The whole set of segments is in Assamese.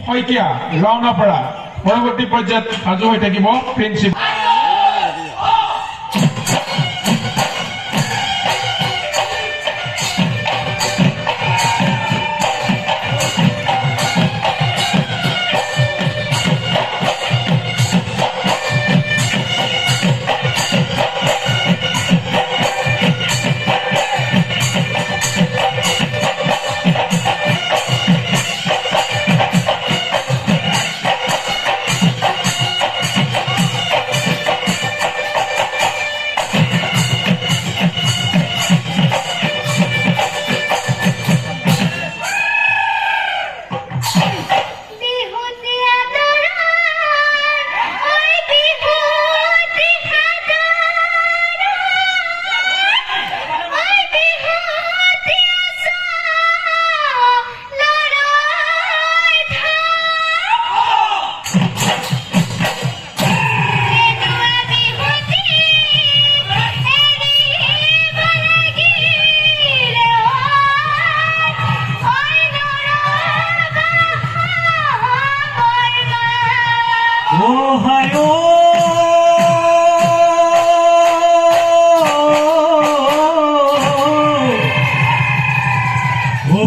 শইকীয়া ৰাওনাপাৰা পৰৱৰ্তী পৰ্যায়ত সাজু হৈ থাকিব প্ৰিন্সিপাল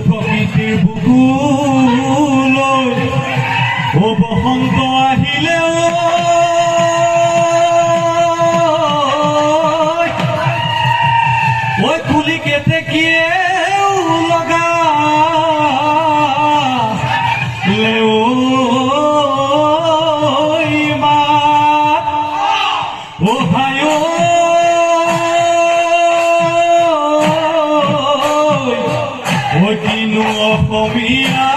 প্ৰকৃতিৰ বুকুলৈ বসন্ত আহিলে ঐ কুলি কেতেকীয়ে লগা কিনো অসমীয়া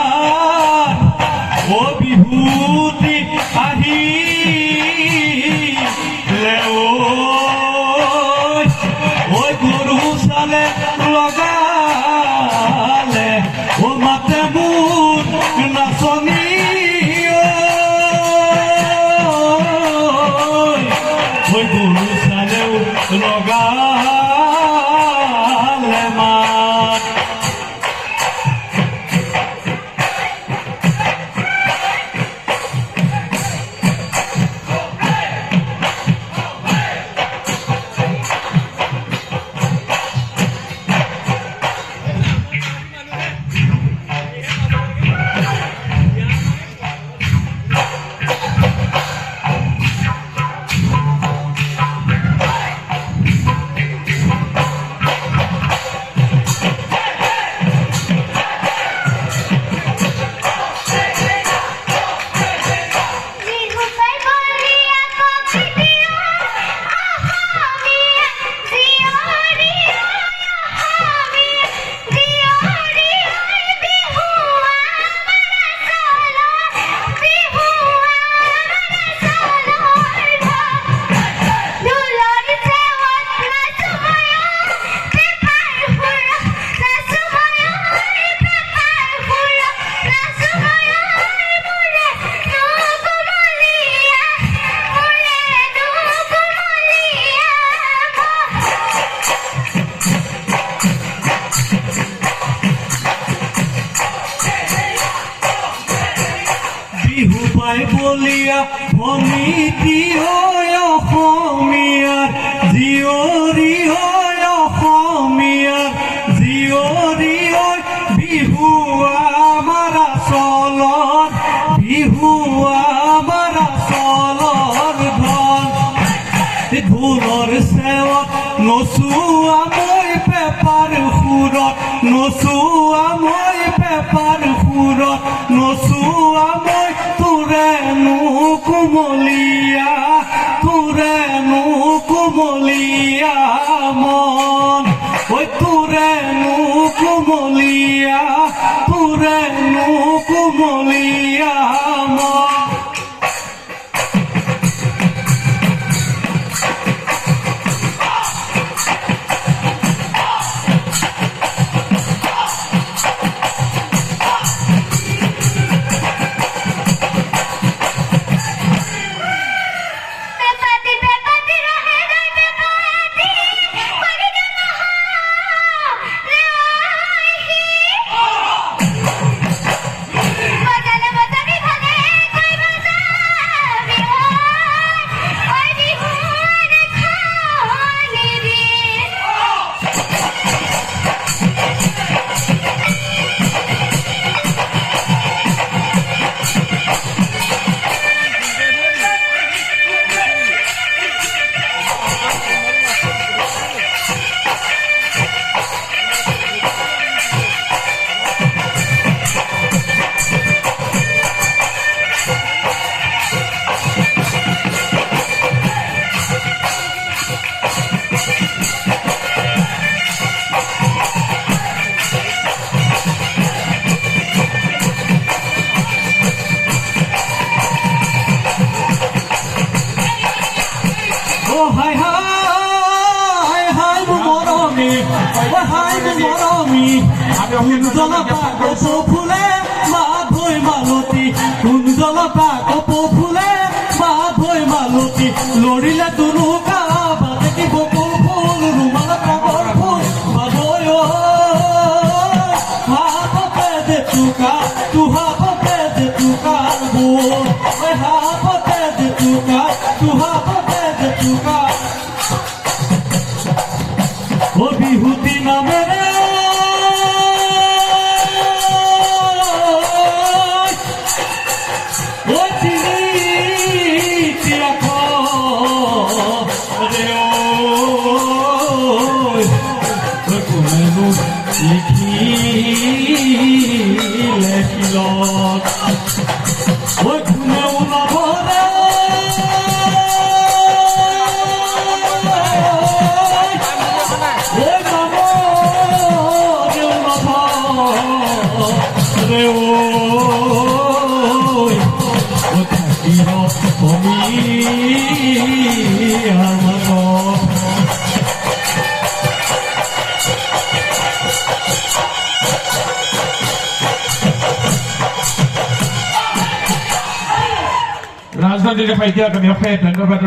ও বিভূতি আহিলে ঐ গৰু চালে লগালে ও মাতে মোৰ নাচনী ঐ গৰু চালেও লগালে মাত বিহু পাই বলিয়া ভমিতি হয় অসমীয়াৰ জীয়ৰী হয় অসমীয়াৰ জীয়ৰী হয় বিহু আমাৰ আচলৰ বিহু আমাৰ আচলৰ ধন ঢোলৰ চেৱত নচুৱা মই পেপাৰ সুৰত নচুৱা মই পেপাৰ সুৰত নচুৱা মই তোৰেনো কোমলীয়া তোৰেনো কোমলীয়া মন ঐ তোৰেনো কোমলীয়া তোৰেনো কোমলীয়া মন বাজালে বাজাবি ভালো কুঞ্জলতা কপ ফুলে মাত হৈ মালতী কুঞ্জলতা কপ ফুলে মাত হৈ মালতী লৰিলে তুলুকা বাটেকি বকুল ফুল ৰুমালত ৰঙৰ ফুল বাবৈ হাপতে জেতুকা তুহাপতে জেতুকা বোৰ হাপতে জেতুকা তুহাপতে জেতুকা ও বিহুতি নামেৰে ও তিনিটি আখৰে কোনেনো লিখিলে শিলত ঐ কোনেও নভৰে Razdan di dapat dia kami apa? Dan dapat